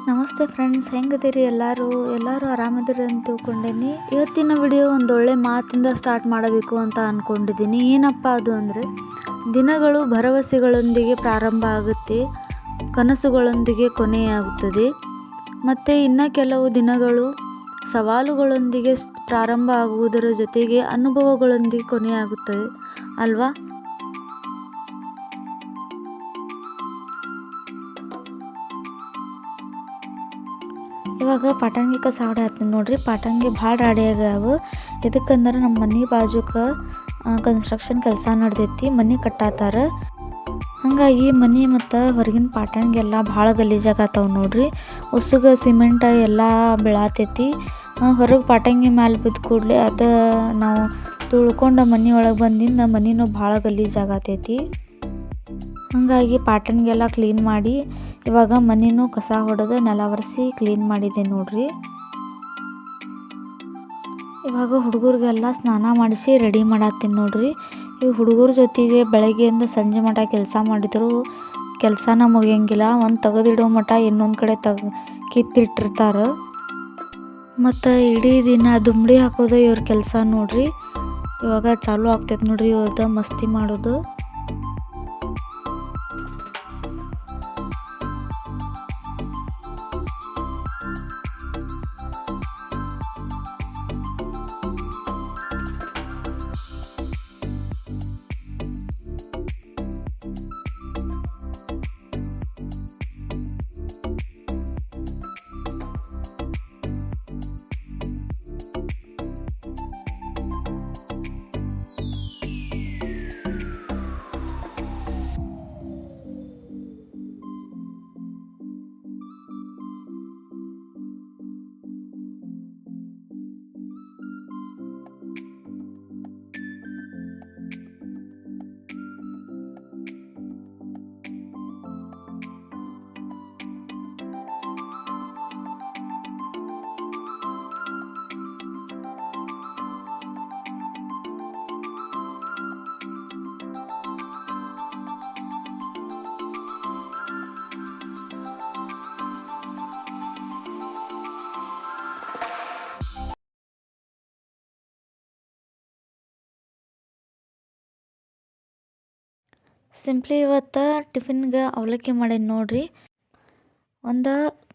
ನಮಸ್ತೆ ಫ್ರೆಂಡ್ಸ್, ಹೆಂಗದಿರಿ? ಎಲ್ಲರೂ ಆರಾಮದಿರಿ ಅಂತ ತಿಳ್ಕೊಂಡೇನಿ. ಇವತ್ತಿನ ವಿಡಿಯೋ ಒಂದೊಳ್ಳೆ ಮಾತಿಂದ ಸ್ಟಾರ್ಟ್ ಮಾಡಬೇಕು ಅಂತ ಅಂದ್ಕೊಂಡಿದ್ದೀನಿ. ಏನಪ್ಪ ಅದು ಅಂದರೆ, ದಿನಗಳು ಭರವಸೆಗಳೊಂದಿಗೆ ಪ್ರಾರಂಭ ಆಗುತ್ತೆ, ಕನಸುಗಳೊಂದಿಗೆ ಕೊನೆಯಾಗುತ್ತದೆ. ಮತ್ತು ಇನ್ನು ಕೆಲವು ದಿನಗಳು ಸವಾಲುಗಳೊಂದಿಗೆ ಪ್ರಾರಂಭ ಆಗುವುದರ ಜೊತೆಗೆ ಅನುಭವಗಳೊಂದಿಗೆ ಕೊನೆಯಾಗುತ್ತದೆ ಅಲ್ವಾ? ಇವಾಗ ಪಾಟಂಗಿ ಕಸ ಹೊಡ್ಯಾತ್ತೀನಿ ನೋಡ್ರಿ. ಪಾಟಂಗಿ ಭಾಳ ರಾಡಿ ಆಗ್ಯಾವ. ಎದಕ್ಕಂದ್ರೆ ನಮ್ಮ ಮನೆ ಬಾಜುಕ ಕನ್ಸ್ಟ್ರಕ್ಷನ್ ಕೆಲಸ ನಡೆದೈತಿ, ಮನೆ ಕಟ್ಟಾತಾರ. ಹಾಗಾಗಿ ಮನೆ ಮತ್ತು ಹೊರಗಿನ ಪಾಟಂಗಿ ಎಲ್ಲ ಭಾಳ ಗಲೀಜಾಗತ್ತವ ನೋಡ್ರಿ. ಉಸುಗ ಸಿಮೆಂಟ್ ಎಲ್ಲ ಬೀಳಾತೈತಿ. ಹೊರಗೆ ಪಾಟಂಗಿ ಮ್ಯಾಲೆ ಬಿದ್ದ ಕೂಡಲೇ ಅದು ನಾವು ತುಳ್ಕೊಂಡು ಮನೆ ಒಳಗೆ ಬಂದಿಂದ ಮನೆಯೂ ಭಾಳ ಗಲೀಜಾಗತೈತಿ. ಹಾಗಾಗಿ ಪಾಟಂಗಿ ಎಲ್ಲ ಕ್ಲೀನ್ ಮಾಡಿ ಇವಾಗ ಮನೆಯೂ ಕಸ ಹೊಡೆದು ನೆಲ ಒರೆಸಿ ಕ್ಲೀನ್ ಮಾಡಿದೆ ನೋಡ್ರಿ. ಇವಾಗ ಹುಡುಗರಿಗೆಲ್ಲ ಸ್ನಾನ ಮಾಡಿಸಿ ರೆಡಿ ಮಾಡತ್ತೀನಿ ನೋಡ್ರಿ. ಈ ಹುಡುಗರ ಜೊತೆಗೆ ಬೆಳಗ್ಗೆಯಿಂದ ಸಂಜೆ ಮಟ ಕೆಲಸ ಮಾಡಿದ್ರು ಕೆಲಸನ ಮುಗಿಯಂಗಿಲ್ಲ. ಒಂದು ತೆಗೆದಿಡೋ ಮಟ ಇನ್ನೊಂದು ಕಡೆ ಕಿತ್ತಿಟ್ಟಿರ್ತಾರೆ. ಮತ್ತು ಇಡೀ ದಿನ ದುಂಬಡಿ ಹಾಕೋದು ಇವ್ರ ಕೆಲಸ ನೋಡ್ರಿ. ಇವಾಗ ಚಾಲೂ ಆಗ್ತೈತೆ ನೋಡ್ರಿ ಇವ್ರದ್ದು ಮಸ್ತಿ ಮಾಡೋದು. ಸಿಂಪ್ಲಿ ಇವತ್ತು ಟಿಫಿನ್ಗೆ ಅವಲಕ್ಕಿ ಮಾಡೀನಿ ನೋಡ್ರಿ. ಒಂದು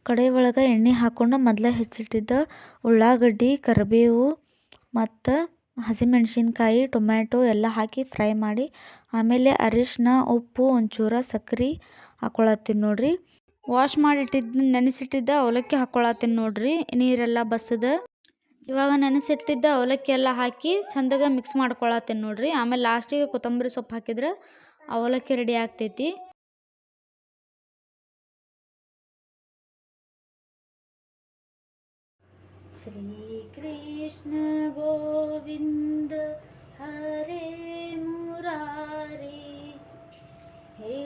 ಕಡೆ ಒಳಗೆ ಎಣ್ಣೆ ಹಾಕ್ಕೊಂಡು ಮೊದಲೇ ಹೆಚ್ಚಿಟ್ಟಿದ್ದ ಉಳ್ಳಾಗಡ್ಡಿ, ಕರಿಬೇವು ಮತ್ತು ಹಸಿಮೆಣ್ಸಿನ್ಕಾಯಿ, ಟೊಮ್ಯಾಟೊ ಎಲ್ಲ ಹಾಕಿ ಫ್ರೈ ಮಾಡಿ, ಆಮೇಲೆ ಅರಿಶಿನ, ಉಪ್ಪು, ಒಂಚೂರು ಸಕ್ಕರೆ ಹಾಕ್ಕೊಳತ್ತೀನಿ ನೋಡ್ರಿ. ವಾಶ್ ಮಾಡಿಟ್ಟಿದ್ದು ನೆನೆಸಿಟ್ಟಿದ್ದ ಅವಲಕ್ಕಿ ಹಾಕ್ಕೊಳತ್ತೀನಿ ನೋಡ್ರಿ. ನೀರೆಲ್ಲ ಬಸದ ಇವಾಗ ನೆನೆಸಿಟ್ಟಿದ್ದ ಅವಲಕ್ಕಿ ಎಲ್ಲ ಹಾಕಿ ಚಂದಾಗ ಮಿಕ್ಸ್ ಮಾಡ್ಕೊಳತ್ತೀನಿ ನೋಡ್ರಿ. ಆಮೇಲೆ ಲಾಸ್ಟಿಗೆ ಕೊತ್ತಂಬರಿ ಸೊಪ್ಪು ಹಾಕಿದ್ರೆ ಅವಲಕ್ಕಿ ರೆಡಿ ಆಗ್ತೈತಿ. ಶ್ರೀ ಕೃಷ್ಣ ಗೋವಿಂದ ಹರೇ ಮುರಾರಿ, ಹೇ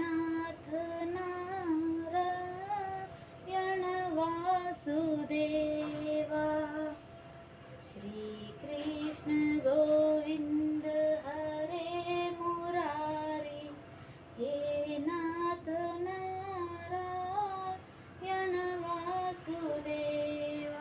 ನಾಥ ನಾರಾಯಣ ವಾಸುದೇವ. ಶ್ರೀ ಕೃಷ್ಣ ಗೋವಿಂದ ಹರೇ ಮುರಾರಿ, ಹೇ ನಾಥ ನಾರಾಯಣ ವಾಸುದೇವ.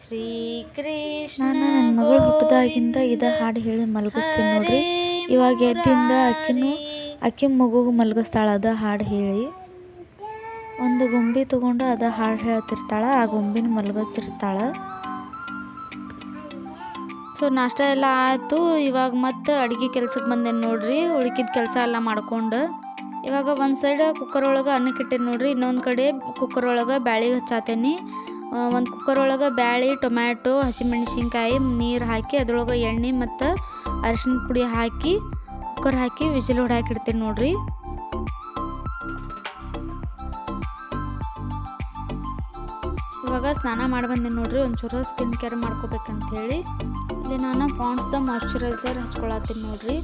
ಶ್ರೀ ಕೃಷ್ಣ ನಾನು ನನ್ನ ಮಗಳು ಹುಟ್ಟಿದಾಗಿಂದ ಇದ ಹಾಡು ಹೇಳಿ ಮಲಗಿಸ್ತೀನಿ ನೋಡ್ರಿ. ಇವಾಗ ಎದ್ದಿಂದ ಅಕ್ಕಿ ಮಗುಗೆ ಮಲಗಿಸ್ತಾಳ ಅದ ಹಾಡು ಹೇಳಿ. ಒಂದು ಗೊಂಬೆ ತೊಗೊಂಡು ಅದ ಹಾಡು ಹೇಳ್ತಿರ್ತಾಳೆ, ಆ ಗೊಂಬಿನ ಮಲಗಿಸ್ತಿರ್ತಾಳೆ. ಸೊ ನಾಷ್ಟ ಎಲ್ಲ ಆಯಿತು. ಇವಾಗ ಮತ್ತೆ ಅಡುಗೆ ಕೆಲ್ಸಕ್ಕೆ ಬಂದೇನು ನೋಡ್ರಿ. ಉಳ್ಕಿದ ಕೆಲಸ ಎಲ್ಲ ಮಾಡ್ಕೊಂಡು ಇವಾಗ ಒಂದು ಸೈಡ್ ಕುಕ್ಕರ್ ಒಳಗೆ ಅನ್ನಕ್ಕೆ ಇಟ್ಟೇನಿ ನೋಡ್ರಿ. ಇನ್ನೊಂದು ಕಡೆ ಕುಕ್ಕರ್ ಒಳಗೆ ಬ್ಯಾಳಿಗೆ ಹಚ್ಚಾತೇನಿ. ಒಂದು ಕುಕ್ಕರ್ ಒಳಗೆ ಬ್ಯಾಳಿ, ಟೊಮ್ಯಾಟೊ, ಹಸಿಮೆಣ್ಸಿನ್ಕಾಯಿ, ನೀರು ಹಾಕಿ ಅದ್ರೊಳಗೆ ಎಣ್ಣೆ ಮತ್ತು ಅರಿಶಿನ ಪುಡಿ ಹಾಕಿ ಕುಕ್ಕರ್ ಹಾಕಿ ವಿಜಿಲ್ ಹೊಡ್ಯಾಕಿಡ್ತೀನಿ ನೋಡ್ರಿ. ಇವಾಗ ಸ್ನಾನ ಮಾಡಿ ಬಂದೀನಿ ನೋಡ್ರಿ. ಒಂಚೂರು ಸ್ಕಿನ್ ಕೇರ್ ಮಾಡ್ಕೋಬೇಕಂಥೇಳಿ ಇಲ್ಲಿ ನಾನು ಪಾಂಡ್ಸ್ದ ಮಾಯ್ಶ್ಚರೈಸರ್ ಹಚ್ಕೊಳತ್ತೀನಿ ನೋಡ್ರಿ.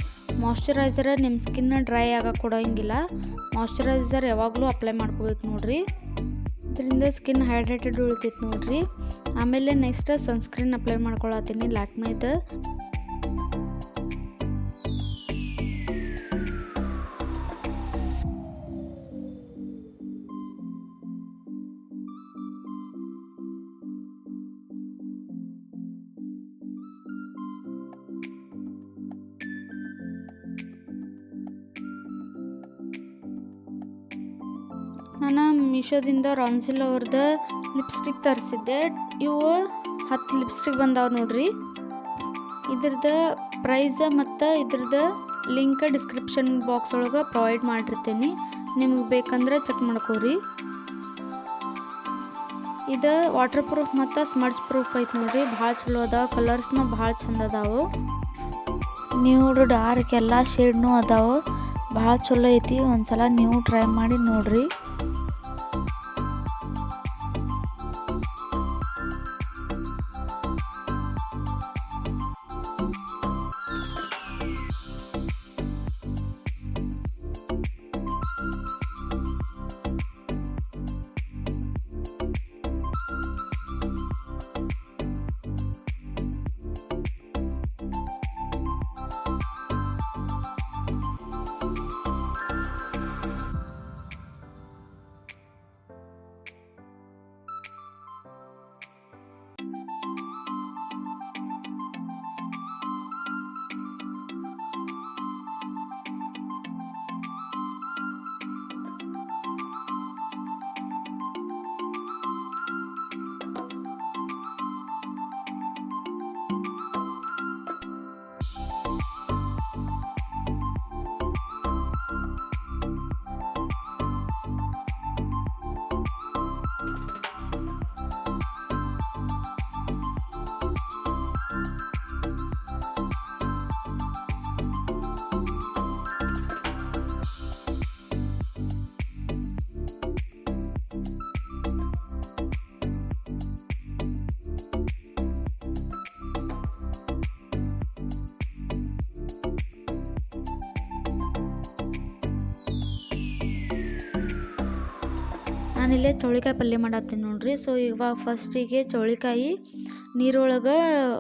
ಮಾಯ್ಶ್ಚರೈಸರ್ ನಿಮ್ಮ ಸ್ಕಿನ್ ಡ್ರೈ ಆಗಕ್ಕೆ ಕೊಡೋಂಗಿಲ್ಲ. ಮಾಯ್ಶ್ಚರೈಸರ್ ಯಾವಾಗಲೂ ಅಪ್ಲೈ ಮಾಡ್ಕೋಬೇಕು ನೋಡ್ರಿ. ಇದರಿಂದ ಸ್ಕಿನ್ ಹೈಡ್ರೇಟೆಡ್ ಉಳಿತೈತೆ ನೋಡ್ರಿ. ಆಮೇಲೆ ನೆಕ್ಸ್ಟ್ ಸನ್ಸ್ಕ್ರೀನ್ ಅಪ್ಲೈ ಮಾಡ್ಕೊಳತ್ತೀನಿ ಲ್ಯಾಕ್ಮೇದು. ನಾನು ಮೀಶೋದಿಂದ ರಾನ್ಸಿಲ್ ಅವ್ರದ್ದು ಲಿಪ್ಸ್ಟಿಕ್ ತರಿಸಿದ್ದೆ. ಇವು 10 ಲಿಪ್ಸ್ಟಿಕ್ ಬಂದಾವ ನೋಡ್ರಿ. ಇದ್ರದ್ದು ಪ್ರೈಸ್ ಮತ್ತು ಇದ್ರದ್ದು ಲಿಂಕ್ ಡಿಸ್ಕ್ರಿಪ್ಷನ್ ಬಾಕ್ಸ್ ಒಳಗೆ ಪ್ರೊವೈಡ್ ಮಾಡಿರ್ತೀನಿ, ನಿಮಗೆ ಬೇಕಂದ್ರೆ ಚೆಕ್ ಮಾಡ್ಕೋರಿ. ಇದು ವಾಟರ್ ಪ್ರೂಫ್ ಮತ್ತು ಸ್ಮಡ್ಜ್ ಪ್ರೂಫ್ ಐತೆ ನೋಡ್ರಿ. ಭಾಳ ಚಲೋ ಅದಾವ, ಕಲರ್ಸ್ನು ಭಾಳ ಚಂದ ಅದಾವು. ನ್ಯೂಡ್ ಡಾರ್ಕ್ ಎಲ್ಲ ಶೇಡ್ನೂ ಅದಾವು, ಭಾಳ ಚಲೋ ಐತಿ. ಒಂದ್ಸಲ ನೀವು ಟ್ರೈ ಮಾಡಿ ನೋಡ್ರಿ. ನಾನಿಲ್ಲೇ ಚೌಳಿಕಾಯಿ ಪಲ್ಯ ಮಾಡತ್ತೀನಿ ನೋಡ್ರಿ. ಸೊ ಇವಾಗ ಫಸ್ಟಿಗೆ ಚೌಳಿಕಾಯಿ ನೀರೊಳಗೆ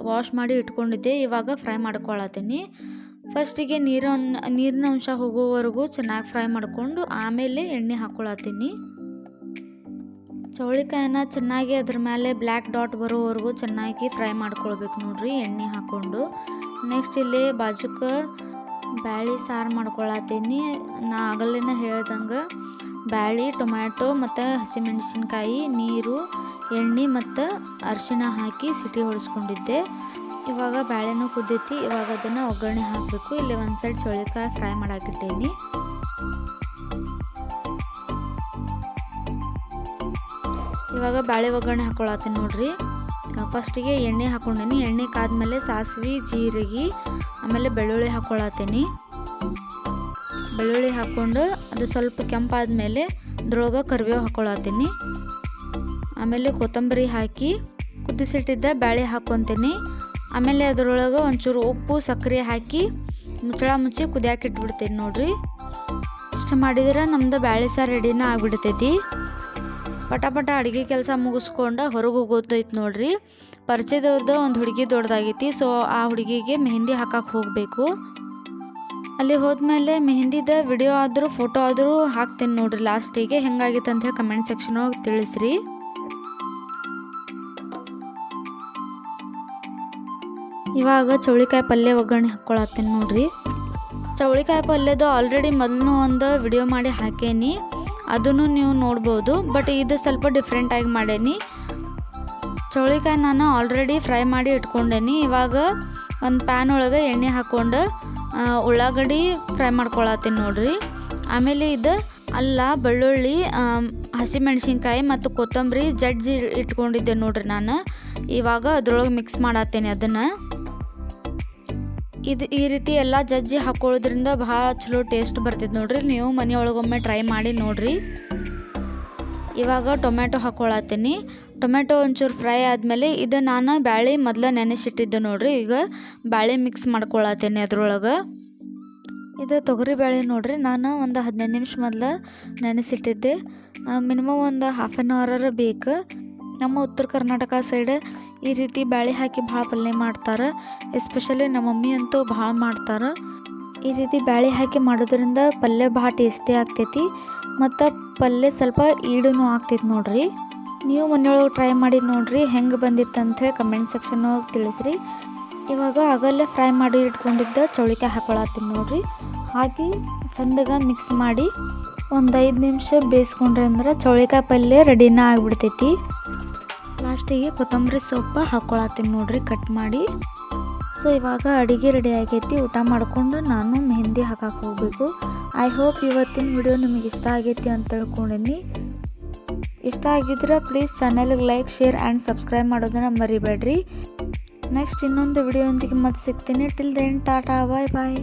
ವಾಶ್ ಮಾಡಿ ಇಟ್ಕೊಂಡಿದ್ದೆ, ಇವಾಗ ಫ್ರೈ ಮಾಡ್ಕೊಳತ್ತೀನಿ. ಫಸ್ಟಿಗೆ ನೀರಿನ ಅಂಶ ಹೋಗೋವರೆಗೂ ಚೆನ್ನಾಗಿ ಫ್ರೈ ಮಾಡಿಕೊಂಡು ಆಮೇಲೆ ಎಣ್ಣೆ ಹಾಕ್ಕೊಳತ್ತೀನಿ. ಚೌಳಿಕಾಯಿನ ಚೆನ್ನಾಗಿ ಅದ್ರ ಮೇಲೆ ಬ್ಲ್ಯಾಕ್ ಡಾಟ್ ಬರೋವರೆಗೂ ಚೆನ್ನಾಗಿ ಫ್ರೈ ಮಾಡ್ಕೊಳ್ಬೇಕು ನೋಡ್ರಿ ಎಣ್ಣೆ ಹಾಕ್ಕೊಂಡು. ನೆಕ್ಸ್ಟ್ ಇಲ್ಲಿ ಬಾಜುಕ್ಕೆ ಬ್ಯಾಳಿ ಸಾರು ಮಾಡ್ಕೊಳತ್ತೀನಿ. ನಾ ಆಗಲೇನ ಹೇಳ್ದಂಗೆ ಬ್ಯಾಳಿ, ಟೊಮ್ಯಾಟೊ ಮತ್ತು ಹಸಿಮೆಣಸಿನ್ಕಾಯಿ, ನೀರು, ಎಣ್ಣೆ ಮತ್ತು ಅರಿಶಿಣ ಹಾಕಿ ಸಿಟಿ ಹೊಡೆಸ್ಕೊಂಡಿದ್ದೆ. ಇವಾಗ ಬ್ಯಾಳೆನೂ ಕುದ್ದೈತಿ, ಇವಾಗ ಅದನ್ನು ಒಗ್ಗರಣೆ ಹಾಕಬೇಕು. ಇಲ್ಲಿ ಒಂದು ಸೈಡ್ ಚೌಳಿಕಾಯಿ ಫ್ರೈ ಮಾಡಾಕಿಟ್ಟೇನಿ. ಇವಾಗ ಬ್ಯಾಳೆ ಒಗ್ಗರಣೆ ಹಾಕ್ಕೊಳತ್ತೀನಿ ನೋಡ್ರಿ. ಫಸ್ಟಿಗೆ ಎಣ್ಣೆ ಹಾಕ್ಕೊಂಡೇನಿ. ಎಣ್ಣೆ ಕಾದ್ಮೇಲೆ ಸಾಸಿವೆ, ಜೀರಿಗೆ, ಆಮೇಲೆ ಬೆಳ್ಳುಳ್ಳಿ ಹಾಕ್ಕೊಳತ್ತೀನಿ. ಬೆಳ್ಳುಳ್ಳಿ ಹಾಕ್ಕೊಂಡು ಅದು ಸ್ವಲ್ಪ ಕೆಂಪಾದ್ಮೇಲೆ ಅದ್ರೊಳಗೆ ಕರಿಬೇವು ಹಾಕ್ಕೊಳತ್ತೀನಿ. ಆಮೇಲೆ ಕೊತ್ತಂಬರಿ ಹಾಕಿ ಕುದಿಸಿಟ್ಟಿದ್ದ ಬ್ಯಾಳೆ ಹಾಕ್ಕೊತೀನಿ. ಆಮೇಲೆ ಅದರೊಳಗೆ ಒಂಚೂರು ಉಪ್ಪು, ಸಕ್ಕರೆ ಹಾಕಿ ಮುಚ್ಚಳ ಮುಚ್ಚಿ ಕುದಿಯಾಕೆ ಇಟ್ಬಿಡ್ತೀನಿ ನೋಡ್ರಿ. ಇಷ್ಟು ಮಾಡಿದ್ರೆ ನಮ್ದು ಬ್ಯಾಳೆ ಸಾರು ರೆಡಿನ ಆಗಿಬಿಡ್ತೈತಿ. ಪಟ ಅಡುಗೆ ಕೆಲಸ ಮುಗಿಸ್ಕೊಂಡು ಹೊರಗೆ ಹೋಗೋದೈತೆ ನೋಡ್ರಿ. ಪರಿಚಯದವ್ರದ್ದು ಒಂದು ಹುಡುಗಿ ದೊಡ್ಡದಾಗೈತಿ. ಸೊ ಆ ಹುಡುಗಿಗೆ ಮೆಹಂದಿ ಹಾಕಕ್ಕೆ ಹೋಗಬೇಕು. ಅಲ್ಲಿ ಹೋದ್ಮೇಲೆ ಮೆಹಂದಿದ ವಿಡಿಯೋ ಆದರೂ ಫೋಟೋ ಆದರೂ ಹಾಕ್ತೀನಿ ನೋಡ್ರಿ ಲಾಸ್ಟಿಗೆ. ಹೆಂಗಾಗಿತ್ತು ಅಂತ ಹೇಳಿ ಕಮೆಂಟ್ ಸೆಕ್ಷನ್ ಒಳಗೆ ತಿಳಿಸ್ರಿ. ಇವಾಗ ಚೌಳಿಕಾಯಿ ಪಲ್ಯ ಒಗ್ಗರಣೆ ಹಾಕ್ಕೊಳತ್ತೀನಿ ನೋಡ್ರಿ. ಚೌಳಿಕಾಯಿ ಪಲ್ಯದ ಆಲ್ರೆಡಿ ಮೊದಲು ಒಂದು ವಿಡಿಯೋ ಮಾಡಿ ಹಾಕೇನಿ, ಅದನ್ನು ನೀವು ನೋಡ್ಬೋದು. ಬಟ್ ಇದು ಸ್ವಲ್ಪ ಡಿಫ್ರೆಂಟಾಗಿ ಮಾಡೇನಿ. ಚೌಳಿಕಾಯಿ ನಾನು ಆಲ್ರೆಡಿ ಫ್ರೈ ಮಾಡಿ ಇಟ್ಕೊಂಡೇನಿ. ಇವಾಗ ಒಂದು ಪ್ಯಾನ್ ಒಳಗೆ ಎಣ್ಣೆ ಹಾಕ್ಕೊಂಡು ಉಳ್ಳಾಗಡ್ಡಿ ಫ್ರೈ ಮಾಡ್ಕೊಳತ್ತೀನಿ ನೋಡ್ರಿ. ಆಮೇಲೆ ಇದು ಅಲ್ಲ, ಬೆಳ್ಳುಳ್ಳಿ, ಹಸಿಮೆಣ್ಸಿನ್ಕಾಯಿ ಮತ್ತು ಕೊತ್ತಂಬರಿ ಜಜ್ಜಿ ಇಟ್ಕೊಂಡಿದ್ದೆ ನೋಡ್ರಿ ನಾನು. ಇವಾಗ ಅದ್ರೊಳಗೆ ಮಿಕ್ಸ್ ಮಾಡತ್ತೀನಿ ಅದನ್ನು. ಈ ರೀತಿ ಎಲ್ಲ ಜಜ್ಜಿ ಹಾಕೊಳ್ಳೋದ್ರಿಂದ ಭಾಳ ಚಲೋ ಟೇಸ್ಟ್ ಬರ್ತೈತೆ ನೋಡ್ರಿ. ನೀವು ಮನೆಯೊಳಗೊಮ್ಮೆ ಟ್ರೈ ಮಾಡಿ ನೋಡ್ರಿ. ಇವಾಗ ಟೊಮ್ಯಾಟೊ ಹಾಕ್ಕೊಳತ್ತೀನಿ. ಟೊಮೆಟೊ ಒಂಚೂರು ಫ್ರೈ ಆದಮೇಲೆ ಇದು ನಾನು ಬ್ಯಾಳೆ ಮೊದಲು ನೆನೆಸಿಟ್ಟಿದ್ದೆ ನೋಡ್ರಿ. ಈಗ ಬ್ಯಾಳೆ ಮಿಕ್ಸ್ ಮಾಡ್ಕೊಳತ್ತೇನೆ ಅದ್ರೊಳಗೆ. ಇದು ತೊಗರಿಬೇಳೆ ನೋಡ್ರಿ, ನಾನು ಒಂದು 15 ನಿಮಿಷ ಮೊದಲು ನೆನೆಸಿಟ್ಟಿದ್ದೆ. ಮಿನಿಮಮ್ ಒಂದು ಹಾಫ್ ಆನ್ ಅವರ್ ಬೇಕು. ನಮ್ಮ ಉತ್ತರ ಕರ್ನಾಟಕ ಸೈಡ್ ಈ ರೀತಿ ಬ್ಯಾಳೆ ಹಾಕಿ ಭಾಳ ಪಲ್ಯ ಮಾಡ್ತಾರೆ. ಎಸ್ಪೆಷಲಿ ನಮ್ಮ ಮಮ್ಮಿ ಅಂತೂ ಭಾಳ ಮಾಡ್ತಾರೆ. ಈ ರೀತಿ ಬ್ಯಾಳೆ ಹಾಕಿ ಮಾಡೋದ್ರಿಂದ ಪಲ್ಯ ಭಾಳ ಟೇಸ್ಟಿ ಆಗ್ತೈತಿ ಮತ್ತು ಪಲ್ಯ ಸ್ವಲ್ಪ ಈಡೂ ಆಗ್ತೈತಿ ನೋಡ್ರಿ. ನೀವು ಮನೆಯೊಳಗೆ ಟ್ರೈ ಮಾಡಿ ನೋಡ್ರಿ, ಹೆಂಗೆ ಬಂದಿತ್ತು ಅಂಥೇಳಿ ಕಮೆಂಟ್ ಸೆಕ್ಷನ್ ಒಳಗೆ ತಿಳಿಸ್ರಿ. ಇವಾಗ ಆಗಲ್ಲೇ ಫ್ರೈ ಮಾಡಿ ಇಟ್ಕೊಂಡಿದ್ದ ಚೌಳಿಕಾಯಿ ಹಾಕೊಳತ್ತೀನಿ ನೋಡ್ರಿ. ಹಾಕಿ ಚಂದಾಗ ಮಿಕ್ಸ್ ಮಾಡಿ ಒಂದು 5 ನಿಮಿಷ ಬೇಯಿಸ್ಕೊಂಡ್ರೆ ಅಂದ್ರೆ ಚೌಳಿಕಾಯಿ ಪಲ್ಯ ರೆಡಿನ ಆಗಿಬಿಡ್ತೈತಿ. ಲಾಸ್ಟಿಗೆ ಕೊತ್ತಂಬರಿ ಸೊಪ್ಪು ಹಾಕ್ಕೊಳತ್ತೀನಿ ನೋಡ್ರಿ ಕಟ್ ಮಾಡಿ. ಸೊ ಇವಾಗ ಅಡುಗೆ ರೆಡಿ ಆಗೈತಿ. ಊಟ ಮಾಡಿಕೊಂಡು ನಾನು ಮೆಹಂದಿ ಹಾಕಕ್ಕೆ ಹೋಗಬೇಕು. ಐ ಹೋಪ್ ಇವತ್ತಿನ ವಿಡಿಯೋ ನಿಮಗೆ ಇಷ್ಟ ಆಗೈತಿ ಅಂತ ತಿಳ್ಕೊಂಡೀನಿ. ಇಷ್ಟ ಆಗಿದ್ರೆ ಪ್ಲೀಸ್ ಚಾನಲ್ಗೆ ಲೈಕ್, ಶೇರ್ ಆ್ಯಂಡ್ ಸಬ್ಸ್ಕ್ರೈಬ್ ಮಾಡೋದನ್ನು ಮರಿಬೇಡ್ರಿ. ನೆಕ್ಸ್ಟ್ ಇನ್ನೊಂದು ವಿಡಿಯೋ ಒಂದಿಗೆ ಮತ್ತೆ ಸಿಗ್ತೀನಿ. ಟಿಲ್ ದೆನ್ ಟಾಟಾ, ಬಾಯ್ ಬಾಯ್.